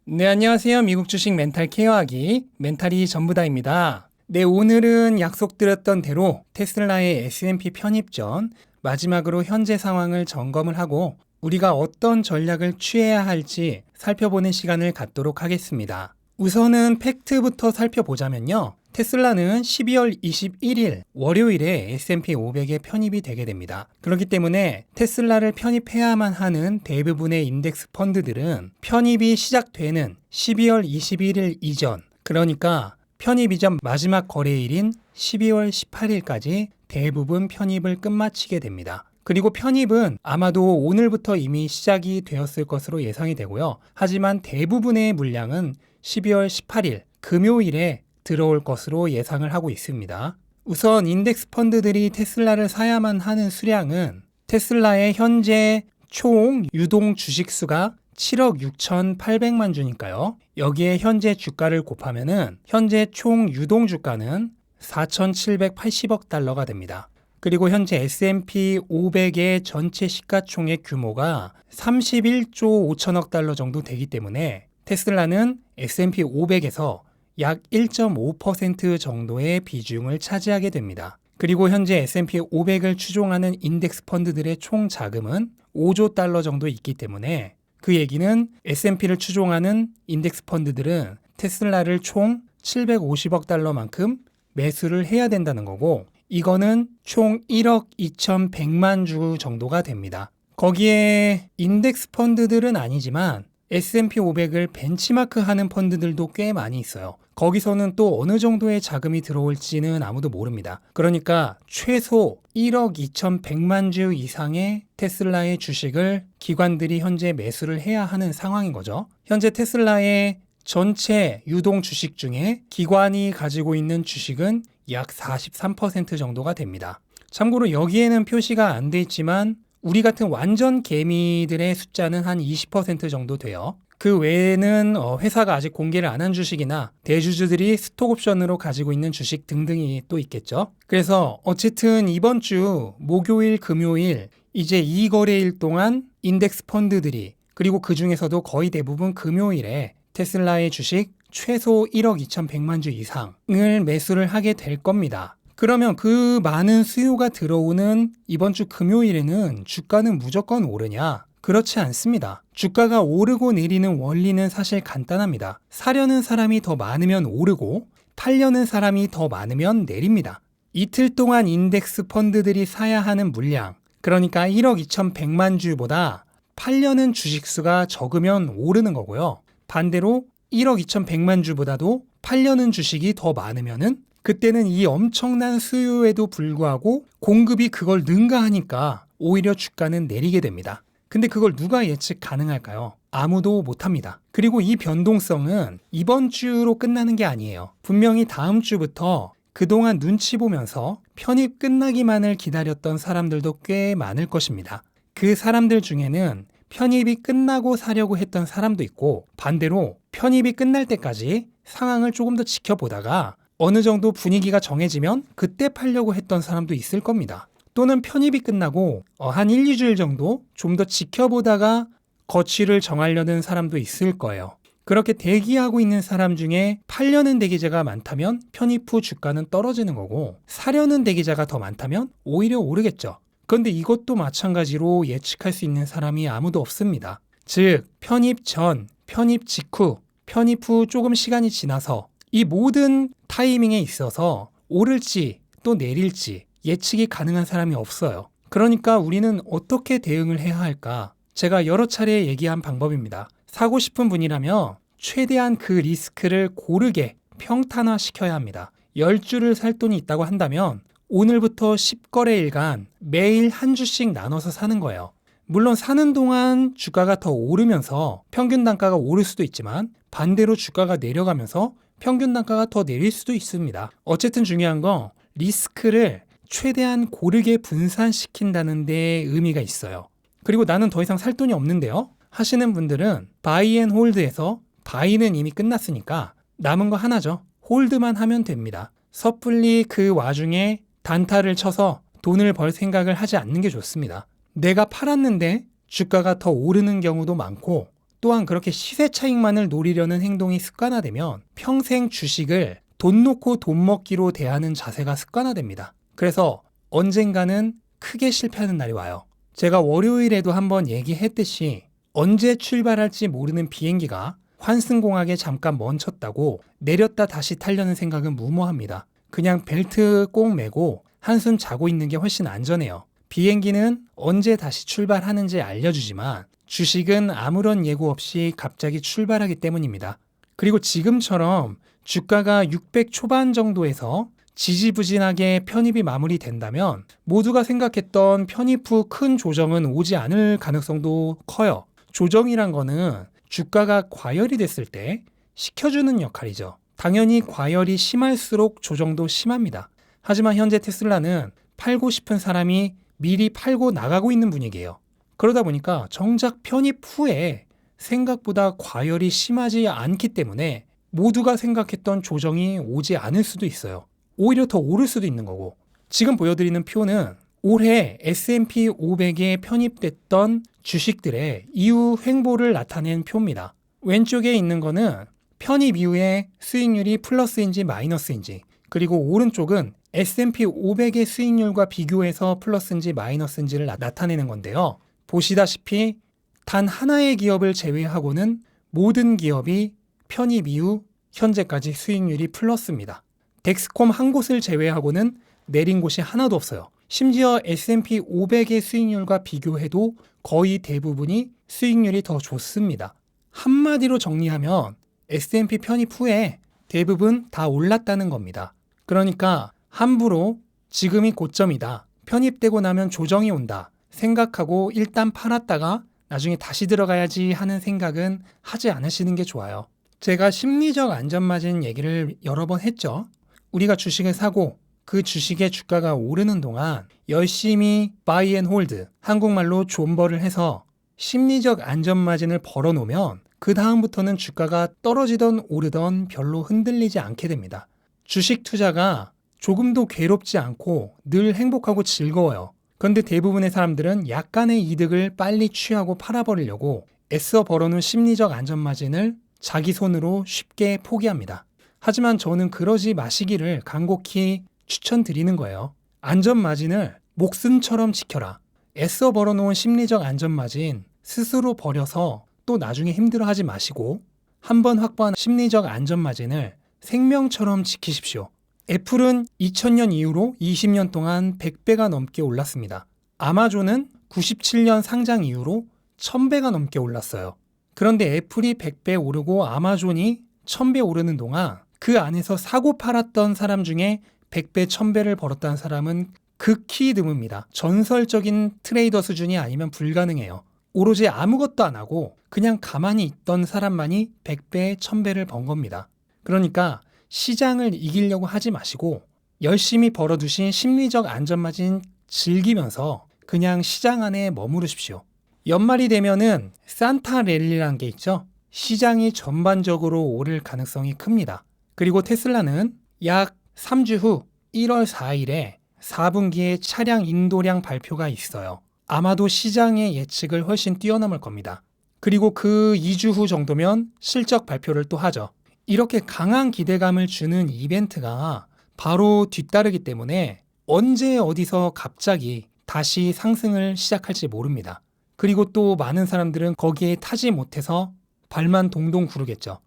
네, 안녕하세요. 미국 주식 멘탈 케어하기 멘탈이 전부다입니다. 네, 오늘은 약속드렸던 대로 테슬라의 S&P 편입 전 마지막으로 현재 상황을 점검을 하고 우리가 어떤 전략을 취해야 할지 살펴보는 시간을 갖도록 하겠습니다. 우선은 팩트부터 살펴보자면요. 테슬라는 12월 21일 월요일에 S&P 500에 편입이 되게 됩니다. 그렇기 때문에 테슬라를 편입해야만 하는 대부분의 인덱스 펀드들은 편입이 시작되는 12월 21일 이전, 그러니까 편입 이전 마지막 거래일인 12월 18일까지 대부분 편입을 끝마치게 됩니다. 그리고 편입은 아마도 오늘부터 이미 시작이 되었을 것으로 예상이 되고요. 하지만 대부분의 물량은 12월 18일 금요일에 들어올 것으로 예상을 하고 있습니다. 우선 인덱스 펀드들이 테슬라를 사야만 하는 수량은 테슬라의 현재 총 유동 주식 수가 7억 6,800만 주니까요. 여기에 현재 주가를 곱하면은 현재 총 유동 주가는 4,780억 달러가 됩니다. 그리고 현재 S&P 500의 전체 시가총액 규모가 31조 5천억 달러 정도 되기 때문에 테슬라는 S&P 500에서 약 1.5% 정도의 비중을 차지하게 됩니다. 그리고 현재 S&P 500을 추종하는 인덱스 펀드들의 총 자금은 5조 달러 정도 있기 때문에 그 얘기는 S&P를 추종하는 인덱스 펀드들은 테슬라를 총 750억 달러만큼 매수를 해야 된다는 거고, 이거는 총 1억 2,100만 주 정도가 됩니다. 거기에 인덱스 펀드들은 아니지만 S&P 500을 벤치마크하는 펀드들도 꽤 많이 있어요. 거기서는 또 어느 정도의 자금이 들어올지는 아무도 모릅니다. 그러니까 최소 1억 2,100만 주 이상의 테슬라의 주식을 기관들이 현재 매수를 해야 하는 상황인 거죠. 현재 테슬라의 전체 유동 주식 중에 기관이 가지고 있는 주식은 약 43% 정도가 됩니다. 참고로 여기에는 표시가 안 돼 있지만 우리 같은 완전 개미들의 숫자는 한 20% 정도 돼요. 그 외에는 회사가 아직 공개를 안 한 주식이나 대주주들이 스톡옵션으로 가지고 있는 주식 등등이 또 있겠죠. 그래서 어쨌든 이번 주 목요일, 금요일 이제 2거래일 동안 인덱스 펀드들이, 그리고 그 중에서도 거의 대부분 금요일에 테슬라의 주식 최소 1억 2,100만 주 이상을 매수를 하게 될 겁니다. 그러면 그 많은 수요가 들어오는 이번 주 금요일에는 주가는 무조건 오르냐? 그렇지 않습니다. 주가가 오르고 내리는 원리는 사실 간단합니다. 사려는 사람이 더 많으면 오르고 팔려는 사람이 더 많으면 내립니다. 이틀 동안 인덱스 펀드들이 사야 하는 물량, 그러니까 1억 2,100만 주보다 팔려는 주식수가 적으면 오르는 거고요. 반대로 1억 2,100만 주보다도 팔려는 주식이 더 많으면은 그때는 이 엄청난 수요에도 불구하고 공급이 그걸 능가하니까 오히려 주가는 내리게 됩니다. 근데 그걸 누가 예측 가능할까요? 아무도 못합니다. 그리고 이 변동성은 이번 주로 끝나는 게 아니에요. 분명히 다음 주부터 그동안 눈치 보면서 편입 끝나기만을 기다렸던 사람들도 꽤 많을 것입니다. 그 사람들 중에는 편입이 끝나고 사려고 했던 사람도 있고, 반대로 편입이 끝날 때까지 상황을 조금 더 지켜보다가 어느 정도 분위기가 정해지면 그때 팔려고 했던 사람도 있을 겁니다. 또는 편입이 끝나고 한 1, 2주일 정도 좀 더 지켜보다가 거취를 정하려는 사람도 있을 거예요. 그렇게 대기하고 있는 사람 중에 팔려는 대기자가 많다면 편입 후 주가는 떨어지는 거고, 사려는 대기자가 더 많다면 오히려 오르겠죠. 그런데 이것도 마찬가지로 예측할 수 있는 사람이 아무도 없습니다. 즉, 편입 전, 편입 직후, 편입 후 조금 시간이 지나서 이 모든 타이밍에 있어서 오를지 또 내릴지 예측이 가능한 사람이 없어요. 그러니까 우리는 어떻게 대응을 해야 할까? 제가 여러 차례 얘기한 방법입니다. 사고 싶은 분이라면 최대한 그 리스크를 고르게 평탄화시켜야 합니다. 10주를 살 돈이 있다고 한다면 오늘부터 10거래일간 매일 한 주씩 나눠서 사는 거예요. 물론 사는 동안 주가가 더 오르면서 평균 단가가 오를 수도 있지만 반대로 주가가 내려가면서 평균 단가가 더 내릴 수도 있습니다. 어쨌든 중요한 건 리스크를 최대한 고르게 분산시킨다는 데 의미가 있어요. 그리고 나는 더 이상 살 돈이 없는데요 하시는 분들은 바이 앤 홀드에서 바이는 이미 끝났으니까 남은 거 하나죠. 홀드만 하면 됩니다. 섣불리 그 와중에 단타를 쳐서 돈을 벌 생각을 하지 않는 게 좋습니다. 내가 팔았는데 주가가 더 오르는 경우도 많고, 또한 그렇게 시세 차익만을 노리려는 행동이 습관화되면 평생 주식을 돈 놓고 돈 먹기로 대하는 자세가 습관화됩니다. 그래서 언젠가는 크게 실패하는 날이 와요. 제가 월요일에도 한번 얘기했듯이 언제 출발할지 모르는 비행기가 환승공학에 잠깐 멈췄다고 내렸다 다시 타려는 생각은 무모합니다. 그냥 벨트 꼭 매고 한숨 자고 있는 게 훨씬 안전해요. 비행기는 언제 다시 출발하는지 알려주지만 주식은 아무런 예고 없이 갑자기 출발하기 때문입니다. 그리고 지금처럼 주가가 600 초반 정도에서 지지부진하게 편입이 마무리된다면 모두가 생각했던 편입 후 큰 조정은 오지 않을 가능성도 커요. 조정이란 거는 주가가 과열이 됐을 때 식혀주는 역할이죠. 당연히 과열이 심할수록 조정도 심합니다. 하지만 현재 테슬라는 팔고 싶은 사람이 미리 팔고 나가고 있는 분위기예요. 그러다 보니까 정작 편입 후에 생각보다 과열이 심하지 않기 때문에 모두가 생각했던 조정이 오지 않을 수도 있어요. 오히려 더 오를 수도 있는 거고, 지금 보여드리는 표는 올해 S&P 500에 편입됐던 주식들의 이후 횡보를 나타낸 표입니다. 왼쪽에 있는 거는 편입 이후에 수익률이 플러스인지 마이너스인지, 그리고 오른쪽은 S&P 500의 수익률과 비교해서 플러스인지 마이너스인지를 나타내는 건데요. 보시다시피 단 하나의 기업을 제외하고는 모든 기업이 편입 이후 현재까지 수익률이 플러스입니다. 덱스콤 한 곳을 제외하고는 내린 곳이 하나도 없어요. 심지어 S&P 500의 수익률과 비교해도 거의 대부분이 수익률이 더 좋습니다. 한마디로 정리하면 S&P 편입 후에 대부분 다 올랐다는 겁니다. 그러니까 함부로 지금이 고점이다, 편입되고 나면 조정이 온다 생각하고 일단 팔았다가 나중에 다시 들어가야지 하는 생각은 하지 않으시는 게 좋아요. 제가 심리적 안전마진 얘기를 여러 번 했죠. 우리가 주식을 사고 그 주식의 주가가 오르는 동안 열심히 buy and hold, 한국말로 존버를 해서 심리적 안전마진을 벌어놓으면 그 다음부터는 주가가 떨어지던 오르던 별로 흔들리지 않게 됩니다. 주식 투자가 조금도 괴롭지 않고 늘 행복하고 즐거워요. 그런데 대부분의 사람들은 약간의 이득을 빨리 취하고 팔아버리려고 애써 벌어놓은 심리적 안전마진을 자기 손으로 쉽게 포기합니다. 하지만 저는 그러지 마시기를 간곡히 추천드리는 거예요. 안전마진을 목숨처럼 지켜라. 애써 벌어놓은 심리적 안전마진 스스로 버려서 또 나중에 힘들어하지 마시고 한번 확보한 심리적 안전마진을 생명처럼 지키십시오. 애플은 2000년 이후로 20년 동안 100배가 넘게 올랐습니다. 아마존은 97년 상장 이후로 1000배가 넘게 올랐어요. 그런데 애플이 100배 오르고 아마존이 1000배 오르는 동안 그 안에서 사고 팔았던 사람 중에 100배, 1000배를 벌었다는 사람은 극히 드뭅니다. 전설적인 트레이더 수준이 아니면 불가능해요. 오로지 아무것도 안 하고 그냥 가만히 있던 사람만이 100배, 1000배를 번 겁니다. 그러니까 시장을 이기려고 하지 마시고 열심히 벌어두신 심리적 안전마진 즐기면서 그냥 시장 안에 머무르십시오. 연말이 되면은 산타 랠리라는 게 있죠. 시장이 전반적으로 오를 가능성이 큽니다. 그리고 테슬라는 약 3주 후 1월 4일에 4분기에 차량 인도량 발표가 있어요. 아마도 시장의 예측을 훨씬 뛰어넘을 겁니다. 그리고 그 2주 후 정도면 실적 발표를 또 하죠. 이렇게 강한 기대감을 주는 이벤트가 바로 뒤따르기 때문에 언제 어디서 갑자기 다시 상승을 시작할지 모릅니다. 그리고 또 많은 사람들은 거기에 타지 못해서 발만 동동 구르겠죠.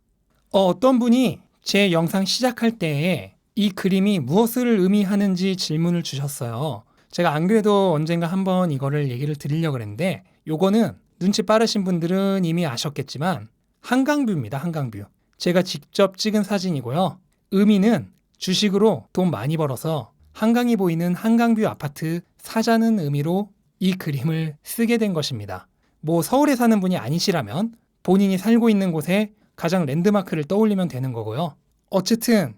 어떤 분이 제 영상 시작할 때에 이 그림이 무엇을 의미하는지 질문을 주셨어요. 제가 안 그래도 언젠가 한번 이거를 얘기를 드리려고 그랬는데 요거는 눈치 빠르신 분들은 이미 아셨겠지만 한강뷰입니다. 한강뷰. 제가 직접 찍은 사진이고요. 의미는 주식으로 돈 많이 벌어서 한강이 보이는 한강뷰 아파트 사자는 의미로 이 그림을 쓰게 된 것입니다. 뭐 서울에 사는 분이 아니시라면 본인이 살고 있는 곳에 가장 랜드마크를 떠올리면 되는 거고요. 어쨌든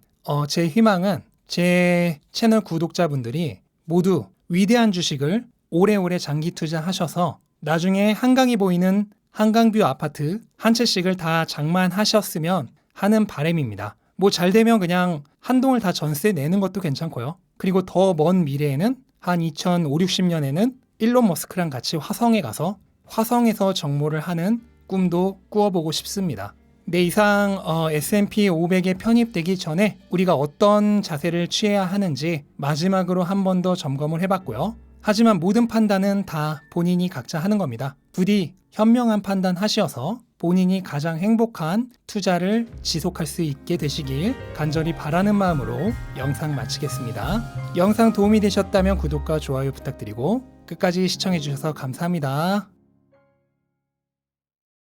제 희망은 제 채널 구독자분들이 모두 위대한 주식을 오래오래 장기 투자하셔서 나중에 한강이 보이는 한강뷰 아파트 한 채씩을 다 장만하셨으면 하는 바람입니다. 뭐 잘 되면 그냥 한 동을 다 전세 내는 것도 괜찮고요. 그리고 더 먼 미래에는 한 2050, 60년에는 일론 머스크랑 같이 화성에 가서 화성에서 정모를 하는 꿈도 꾸어보고 싶습니다. 내 이상 S&P 500에 편입되기 전에 우리가 어떤 자세를 취해야 하는지 마지막으로 한 번 더 점검을 해봤고요. 하지만 모든 판단은 다 본인이 각자 하는 겁니다. 부디 현명한 판단 하셔서 본인이 가장 행복한 투자를 지속할 수 있게 되시길 간절히 바라는 마음으로 영상 마치겠습니다. 영상 도움이 되셨다면 구독과 좋아요 부탁드리고 끝까지 시청해주셔서 감사합니다.